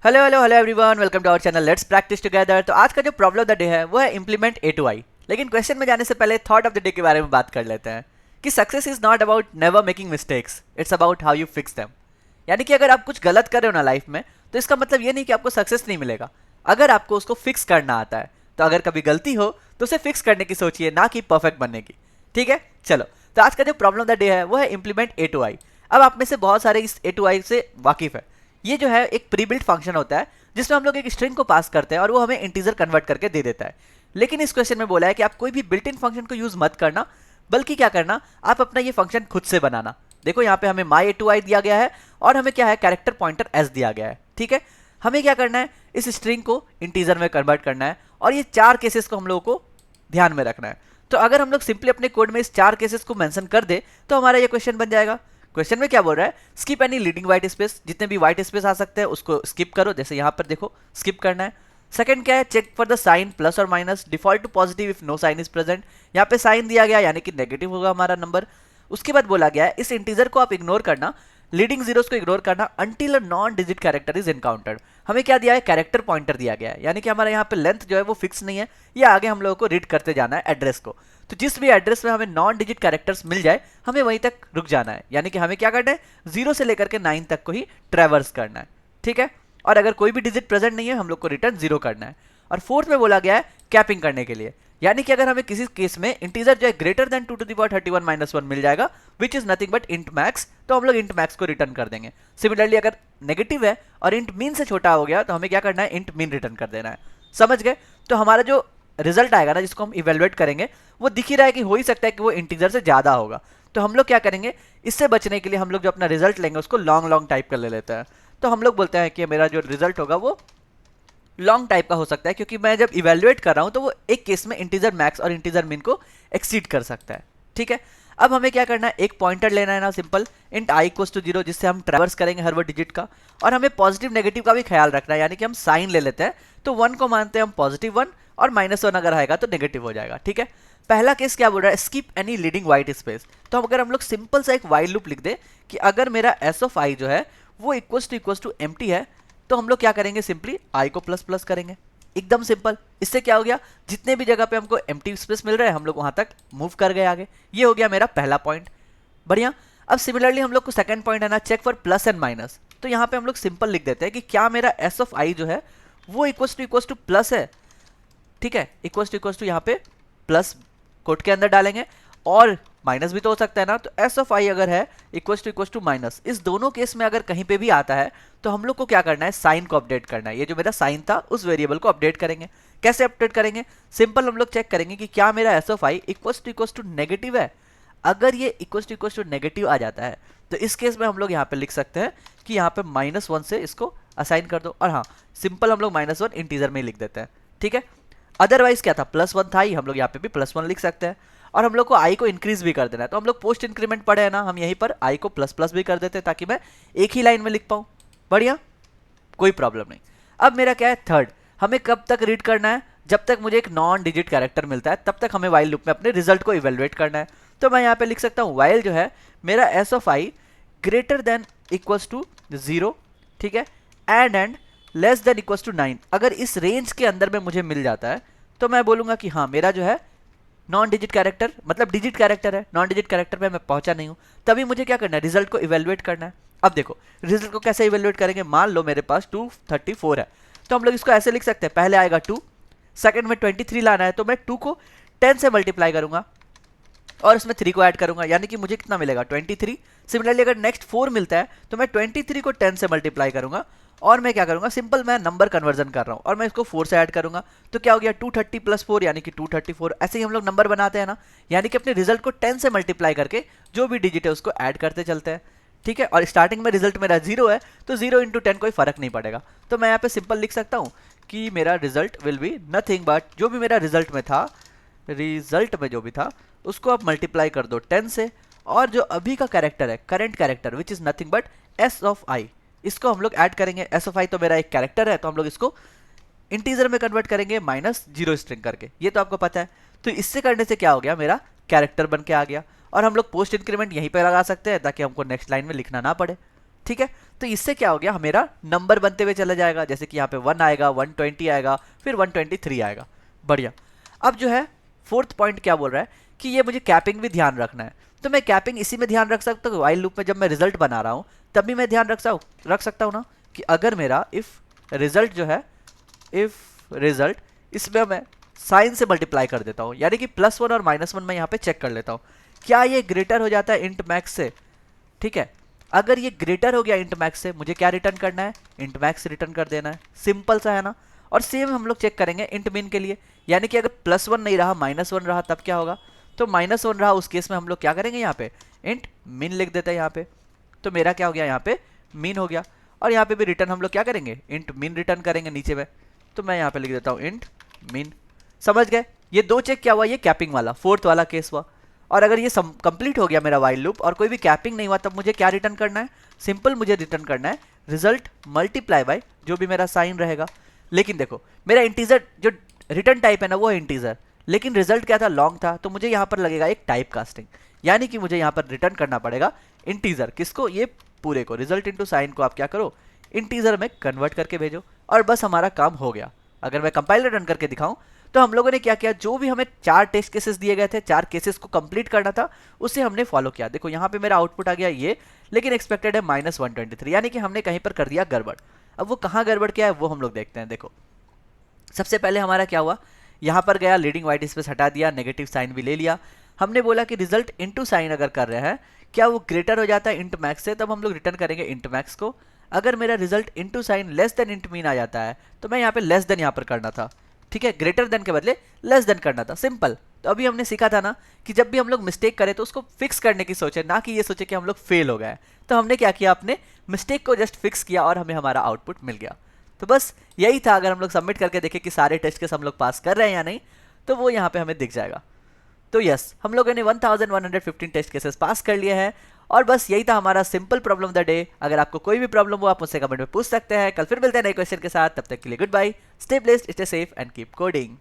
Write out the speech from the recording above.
Hello hello hello everyone, welcome to our channel let's practice together. तो आज का जो प्रॉब्लम ऑफ द डे है वो है इंप्लीमेंट ए टू आई। लेकिन क्वेश्चन में जाने से पहले थॉट ऑफ द डे के बारे में बात कर लेते हैं कि success is not about never making mistakes, it's about how you fix them. यानी कि अगर आप कुछ गलत कर रहे हो ना लाइफ में, तो इसका मतलब ये नहीं कि आपको सक्सेस नहीं मिलेगा, अगर आपको उसको फिक्स करना आता है। तो अगर कभी गलती हो तो उसे फिक्स करने की सोचिए, ना कि परफेक्ट बनने की। ठीक है, चलो। तो आज का जो प्रॉब्लम ऑफ द डे है वो है इंप्लीमेंट ए टू आई। अब आप में से बहुत सारे इस ए टू आई से वाकिफ है। ये जो है एक प्री बिल्ट फंक्शन होता है जिसमें हम लोग एक स्ट्रिंग को पास करते हैं और वो हमें इंटीजर कन्वर्ट करके दे देता है। लेकिन इस क्वेश्चन में बोला है कि आप कोई भी बिल्ट इन फंक्शन को यूज मत करना, बल्कि क्या करना, आप अपना ये फंक्शन खुद से बनाना। देखो यहाँ पे हमें माई ए टू आई दिया गया है और हमें क्या है, कैरेक्टर पॉइंटर एस दिया गया है। ठीक है, हमें क्या करना है, इस स्ट्रिंग को इंटीजर में कन्वर्ट करना है और ये चार केसेस को हम लोगों को ध्यान में रखना है। तो अगर हम लोग सिंपली अपने कोड में इस चार केसेस को मेंशन कर दे तो हमारा ये क्वेश्चन बन जाएगा। क्वेश्चन में क्या बोल रहा है, skip any leading white space, जितने भी व्हाइट स्पेस आ सकते हैं उसको स्किप करो। जैसे यहाँ पर देखो स्किप करना है। सेकंड क्या है, check for the sign plus or minus, default to positive if no sign is present. यहाँ पे साइन दिया गया यानी कि नेगेटिव होगा हमारा नंबर। उसके बाद बोला गया है इस इंटीजर को आप इग्नोर करना, लीडिंग जीरोस को इग्नोर करना until a non digit character is encountered. हमें क्या दिया है, कैरेक्टर पॉइंटर दिया गया है, यानी कि हमारा यहाँ पे लेंथ जो है वो फिक्स नहीं है, ये आगे हम लोगों को रीड करते जाना है एड्रेस को। तो जिस भी एड्रेस में हमें नॉन डिजिट कैरेक्टर्स मिल जाए हमें वहीं तक रुक जाना है, यानी कि हमें क्या करना है, 0 से लेकर के 9 तक को ही ट्रेवर्स करना है। ठीक है, और अगर कोई भी डिजिट प्रेजेंट नहीं है हम लोग को रिटर्न 0 करना है। और फोर्थ में बोला गया है कैपिंग करने के लिए, यानी कि अगर हमें किसी केस में इंटीजर जो है greater than 2 to the power 31 - 1 मिल जाएगा विच is nothing but int max, तो हम लोग इंट मैक्स को रिटर्न कर देंगे। सिमिलरली अगर नेगेटिव है और इंट मीन से छोटा हो गया तो हमें क्या करना है, इंट मीन रिटर्न कर देना है। समझ गए? तो हमारा जो रिजल्ट आएगा ना, जिसको हम इवेलुएट करेंगे, वो दिख ही रहा है कि हो ही सकता है कि वो इंटीजर से ज्यादा होगा। तो हम लोग क्या करेंगे, इससे बचने के लिए हम लोग जो अपना रिजल्ट लेंगे उसको लॉन्ग लॉन्ग टाइप कर ले लेते हैं। तो हम लोग बोलते हैं कि मेरा जो रिजल्ट होगा वो लॉन्ग टाइप का हो सकता है, क्योंकि मैं जब इवेल्युएट कर रहा हूं तो वो एक केस में इंटीजर मैक्स और इंटीजर मिन को एक्सीड कर सकता है। ठीक है, अब हमें क्या करना है, एक पॉइंटर लेना है ना, simple int i equals to 0, जिससे हम ट्रैवर्स करेंगे हर वो डिजिट का। और हमें पॉजिटिव नेगेटिव का भी ख्याल रखना है, यानी कि हम साइन ले लेते हैं। तो 1 को मानते हैं हम पॉजिटिव 1 और -1 अगर आएगा तो नेगेटिव हो जाएगा। ठीक है, पहला केस क्या बोल रहा है, skip any leading white space. तो अगर हम लोग सिंपल सा एक व्हाइल लूप लिख दे कि अगर मेरा एस ऑफ आई जो है वो इक्वल्स टू एम्प्टी है, तो हम लोग क्या करेंगे, सिंपली आई को प्लस प्लस करेंगे। एकदम सिंपल। इससे क्या हो गया, जितने भी जगह पे हमको एम्प्टी स्पेस मिल रहा है हम लोग वहां तक मूव कर गए आगे। ये हो गया मेरा पहला पॉइंट। बढ़िया। अब सिमिलरली हम लोग को सेकंड पॉइंट है ना, check for plus and minus. तो यहाँ पे हम लोग सिंपल लिख देते हैं कि क्या मेरा एस ऑफ आई जो है वो इक्वल्स टू प्लस है। ठीक है, इक्वल्स टू यहाँ पे प्लस कोट के अंदर डालेंगे, और माइनस भी तो हो सकता है ना। तो एस ऑफ आई अगर है इक्वल्स टू माइनस, इस दोनों केस में अगर कहीं पे भी आता है तो हम लोग को क्या करना है, साइन को अपडेट करना है। ये जो मेरा साइन था उस वेरिएबल को अपडेट करेंगे। कैसे अपडेट करेंगे, सिंपल हम लोग चेक करेंगे कि क्या मेरा S of i equals to negative है। अगर ये इक्वल्स टू नेगेटिव आ जाता है तो इस केस में हम लोग यहाँ पे लिख सकते हैं कि यहाँ पे -1 से इसको असाइन कर दो। और हाँ, सिंपल हम लोग -1 इंटीजर में ही लिख देते हैं। ठीक है, अदरवाइज क्या था, +1 था ही, हम लोग यहाँ पे भी +1 लिख सकते हैं। और हम लोग को आई को इंक्रीज भी कर देना है, तो हम लोग पोस्ट इंक्रीमेंट पढ़े हैं ना, हम यहीं पर आई को प्लस प्लस भी कर देते हैं ताकि मैं एक ही लाइन में लिख पाऊँ। बढ़िया, कोई प्रॉब्लम नहीं। अब मेरा क्या है, थर्ड, हमें कब तक रीड करना है, जब तक मुझे एक नॉन डिजिट कैरेक्टर मिलता है तब तक हमें वाइल लूप में अपने रिजल्ट को इवेलुएट करना है। तो मैं यहाँ पे लिख सकता हूँ वाइल जो है मेरा S of i greater than equals to 0, ठीक है, and less than equals to 9। अगर इस रेंज के अंदर में मुझे मिल जाता है तो मैं बोलूंगा कि हाँ मेरा जो है नॉन डिजिट कैरेक्टर, मतलब डिजिट कैरेक्टर है, नॉन डिजिट कैरेक्टर पे मैं पहुंचा नहीं हूं। तभी मुझे क्या करना है, रिजल्ट को इवेलुएट करना है। अब देखो रिजल्ट को कैसे इवेलुएट करेंगे, मान लो मेरे पास 234 है, तो हम लोग इसको ऐसे लिख सकते हैं, पहले आएगा 2, सेकंड में 23 लाना है तो मैं 2 को 10 से मल्टीप्लाई करूंगा और इसमें 3 को ऐड करूंगा, यानी कि मुझे कितना मिलेगा, 23। सिमिलरली अगर नेक्स्ट 4 मिलता है तो मैं 23 को 10 से मल्टीप्लाई करूंगा और मैं क्या करूंगा, सिंपल मैं नंबर कन्वर्जन कर रहा हूं और मैं इसको 4 से ऐड करूंगा। तो क्या हो गया, 230 + 4 यानी कि 234। ऐसे ही हम लोग नंबर बनाते हैं ना, यानी कि अपने रिजल्ट को 10 से मल्टीप्लाई करके जो भी डिजिट है उसको ऐड करते चलते हैं। ठीक है, और स्टार्टिंग में रिजल्ट मेरा 0 है तो 0 × 10 कोई फर्क नहीं पड़ेगा। तो मैं यहाँ पे सिंपल लिख सकता हूँ कि मेरा result will be nothing but, जो भी मेरा रिजल्ट में था, रिजल्ट में जो भी था उसको आप मल्टीप्लाई कर दो 10 से, और जो अभी का कैरेक्टर है, current character which is nothing but S of I, इसको हम लोग ऐड करेंगे। एस ऑफ आई तो मेरा एक कैरेक्टर है, तो हम लोग इसको इंटीजर में कन्वर्ट करेंगे -0 स्ट्रिंग करके, ये तो आपको पता है। तो इससे करने से क्या हो गया, मेरा कैरेक्टर बन के आ गया। और हम लोग पोस्ट इंक्रीमेंट यहीं पे लगा सकते हैं ताकि हमको नेक्स्ट लाइन में लिखना ना पड़े। ठीक है, तो इससे क्या हो गया, मेरा नंबर बनते हुए चला जाएगा, जैसे कि यहाँ पे 1 आएगा, 120 आएगा, फिर 123 आएगा। बढ़िया। अब जो है फोर्थ पॉइंट क्या बोल रहा है कि ये मुझे कैपिंग भी ध्यान रखना है। तो मैं कैपिंग इसी में ध्यान रख सकता हूँ, व्हाइल लूप में जब मैं रिजल्ट बना रहा हूँ तब भी मैं ध्यान रख सकता हूँ ना, कि अगर मेरा इफ रिजल्ट जो है, इफ रिजल्ट, इसमें मैं साइन से मल्टीप्लाई कर देता हूँ, यानी कि +1 और -1 मैं यहाँ पे चेक कर लेता हूँ, क्या ये ग्रेटर हो जाता है इंट मैक्स से। ठीक है, अगर ये ग्रेटर हो गया इंट मैक्स से, मुझे क्या रिटर्न करना है, इंट मैक्स रिटर्न कर देना है, सिंपल सा है ना। और सेम हम लोग चेक करेंगे इंट मिन के लिए, यानी कि अगर +1 नहीं रहा, -1 रहा, तब क्या होगा, तो -1 रहा, उस केस में हम लोग क्या करेंगे, यहाँ पे इंट मिन लिख देते हैं यहाँ पे। तो मेरा क्या हो गया, यहाँ पे मीन हो गया। और यहाँ पे भी रिटर्न हम लोग क्या करेंगे, इंट मिन रिटर्न करेंगे नीचे में। तो मैं यहाँ पे लिख देता हूँ इंट मिन। समझ गए, ये दो चेक क्या हुआ, ये कैपिंग वाला फोर्थ वाला केस हुआ। और अगर ये कंप्लीट हो गया मेरा वाइल लूप और कोई भी कैपिंग नहीं हुआ, तब मुझे क्या रिटर्न करना है, सिंपल मुझे रिटर्न करना है रिजल्ट मल्टीप्लाई बाय जो भी मेरा साइन रहेगा। लेकिन देखो मेरा इंटीजर जो रिटर्न टाइप है ना, वो है इंटीजर, लेकिन रिजल्ट क्या था, लॉन्ग था, तो मुझे यहाँ पर लगेगा एक टाइप कास्टिंग, यानी कि मुझे यहाँ पर रिटर्न करना पड़ेगा इंटीजर। किसको, ये पूरे को, रिजल्ट इंटू साइन को आप क्या करो, इंटीजर में कन्वर्ट करके भेजो, और बस हमारा काम हो गया। अगर मैं कंपाइलर रन करके दिखाऊं तो हम लोगों ने क्या किया, जो भी हमें 4 टेस्ट केसेस दिए गए थे, 4 केसेस को कंप्लीट करना था, उसे हमने फॉलो किया। देखो यहाँ पे मेरा आउटपुट आ गया ये, लेकिन एक्सपेक्टेड है -123, यानी कि हमने कहीं पर कर दिया गड़बड़। अब वो कहाँ गड़बड़ किया है वो हम लोग देखते हैं। देखो सबसे पहले हमारा क्या हुआ, यहाँ पर गया लीडिंग वाइट स्पेस हटा दिया, नेगेटिव साइन भी ले लिया। हमने बोला कि रिजल्ट इंटू साइन अगर कर रहे हैं, क्या वो ग्रेटर हो जाता है इंट मैक्स से, तब हम लोग रिटर्न करेंगे इंट मैक्स को। अगर मेरा result into sign less than int min आ जाता है, तो मैं यहाँ पे लेस देन यहाँ पर करना था। ठीक है, ग्रेटर देन के बदले लेस देन करना था, सिंपल। तो अभी हमने सीखा था ना कि जब भी हम लोग मिस्टेक करें तो उसको फिक्स करने की सोचे, ना कि ये सोचे कि हम लोग फेल हो गए। तो हमने क्या किया, अपने मिस्टेक को जस्ट फिक्स किया और हमें हमारा आउटपुट मिल गया। तो बस यही था। अगर हम लोग सबमिट करके देखें कि सारे टेस्ट केस हम लोग पास कर रहे हैं या नहीं, तो वो यहाँ पे हमें दिख जाएगा। तो यस, हम लोगों ने 1115 टेस्ट केसेस पास कर लिए हैं। और बस यही था हमारा simple problem of the day. अगर आपको कोई भी प्रॉब्लम हो आप मुझसे कमेंट में पूछ सकते हैं। कल फिर मिलते हैं नए क्वेश्चन के साथ, तब तक के लिए goodbye, stay blessed, stay safe and keep coding.